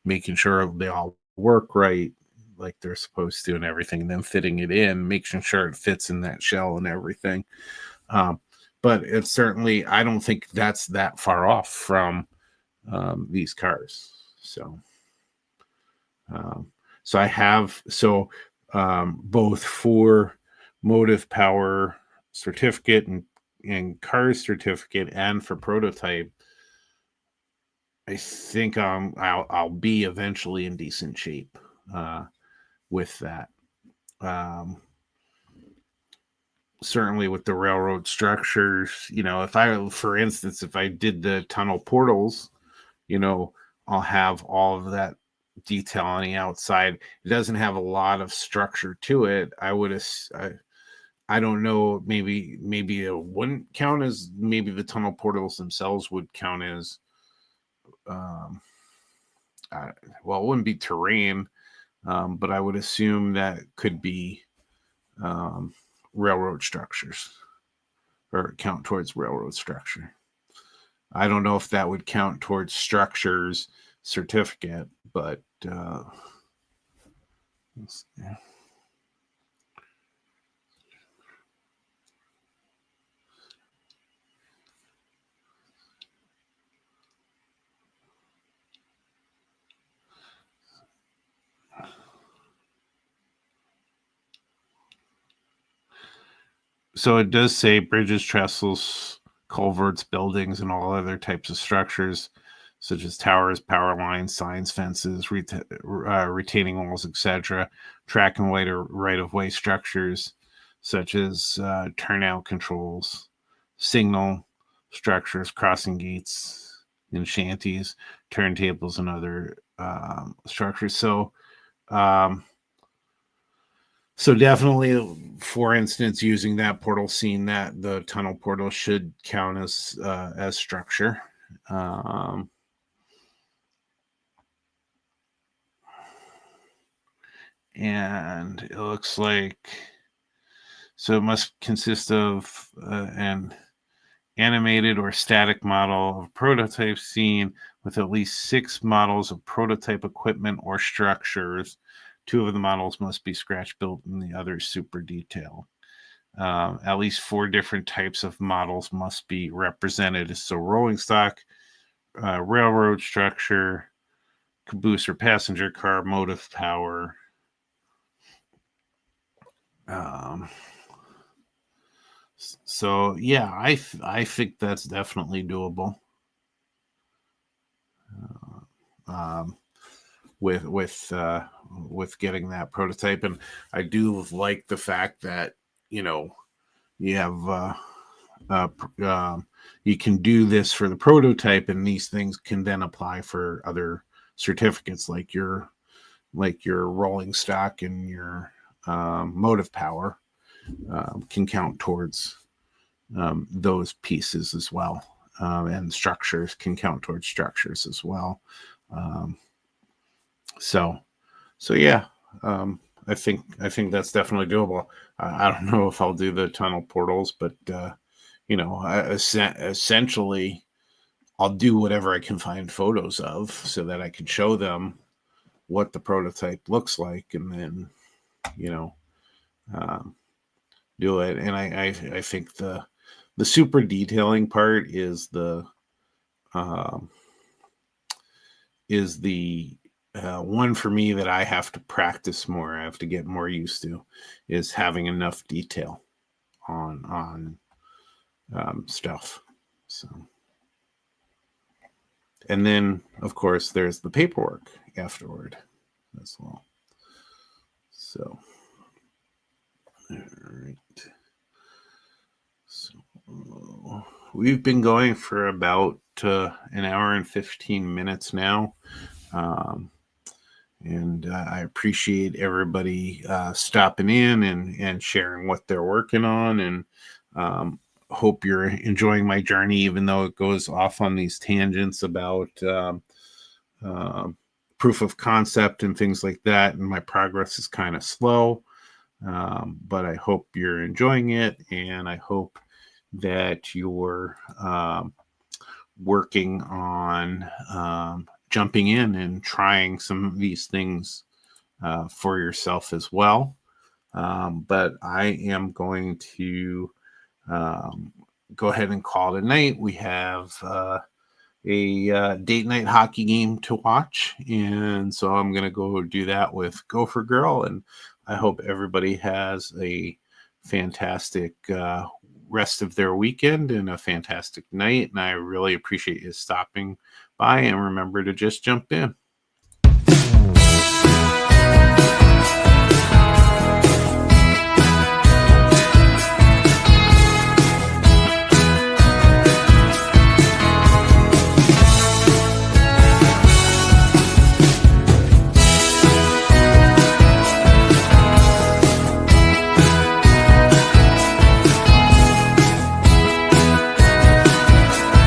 making sure they all work right like they're supposed to and everything, and then fitting it in, making sure it fits in that shell and everything. But it's certainly, I don't think that's that far off from these cars. So I have both for motive power certificate and car certificate and for prototype, I think I'll be eventually in decent shape with that. Certainly with the railroad structures, for instance, if I did the tunnel portals, I'll have all of that detail on the outside. It doesn't have a lot of structure to it. I don't know, maybe it wouldn't count as, maybe the tunnel portals themselves would count as well, it wouldn't be terrain, but I would assume that it could be railroad structures or count towards railroad structure. I don't know if that would count towards structures certificate, but so it does say bridges, trestles, culverts, buildings, and all other types of structures, such as towers, power lines, signs, fences, retaining walls, etc., track and right-of-way structures, such as turnout controls, signal structures, crossing gates, and shanties, turntables, and other structures. So definitely, for instance, using that portal, seeing that the tunnel portal should count as structure. And it looks like, so it must consist of an animated or static model of prototype scene with at least 6 models of prototype equipment or structures. 2 of the models must be scratch built and the others super detailed. At least 4 different types of models must be represented. So rolling stock, railroad structure, caboose or passenger car, motive power. So yeah, I think that's definitely doable. With getting that prototype, and I do like the fact that you have you can do this for the prototype, and these things can then apply for other certificates like your rolling stock and your motive power can count towards those pieces as well, and structures can count towards structures as well. So yeah, I think that's definitely doable. I don't know if I'll do the tunnel portals, but essentially I'll do whatever I can find photos of so that I can show them what the prototype looks like, and then, you know, um, do it. And I think the super detailing part is um, the one for me that I have to practice more. I have to get more used to, is having enough detail on stuff. So, and then of course there's the paperwork afterward as well. So, all right. So we've been going for about an hour and 15 minutes now. Um, and I appreciate everybody stopping in and sharing what they're working on. And hope you're enjoying my journey, even though it goes off on these tangents about uh, proof of concept and things like that. And my progress is kind of slow. But I hope you're enjoying it, and I hope that you're working on jumping in and trying some of these things for yourself as well. But I am going to go ahead and call it a night. We have a date night hockey game to watch, and so I'm going to go do that with Gopher Girl, and I hope everybody has a fantastic rest of their weekend and a fantastic night, and I really appreciate you stopping by, and remember to just jump in.